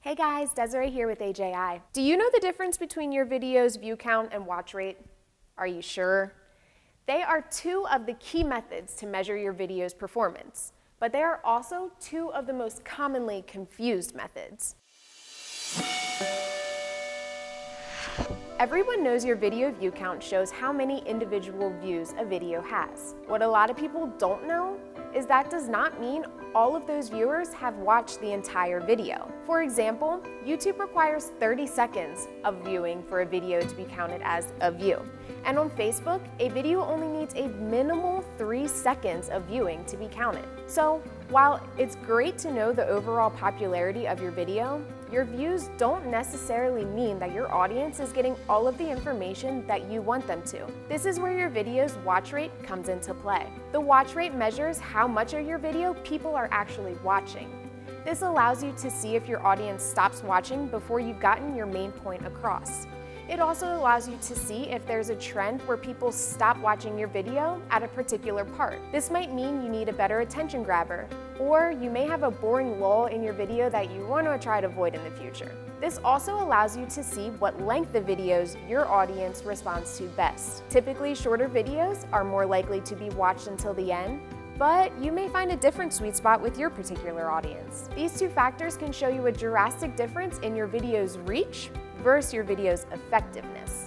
Hey guys, Desiree here with AJI. Do you know the difference between your video's view count and watch rate? Are you sure? They are two of the key methods to measure your video's performance, but they are also two of the most commonly confused methods. Everyone knows your video view count shows how many individual views a video has. What a lot of people don't know is that does not mean all of those viewers have watched the entire video. For example, YouTube requires 30 seconds of viewing for a video to be counted as a view. And on Facebook, a video only needs a minimal 3 seconds of viewing to be counted. So, while it's great to know the overall popularity of your video, your views don't necessarily mean that your audience is getting all of the information that you want them to. This is where your video's watch rate comes into play. The watch rate measures how much of your video people are actually watching. This allows you to see if your audience stops watching before you've gotten your main point across. It also allows you to see if there's a trend where people stop watching your video at a particular part. This might mean you need a better attention grabber, or you may have a boring lull in your video that you want to try to avoid in the future. This also allows you to see what length of videos your audience responds to best. Typically, shorter videos are more likely to be watched until the end, but you may find a different sweet spot with your particular audience. These two factors can show you a drastic difference in your video's reach versus your video's effectiveness.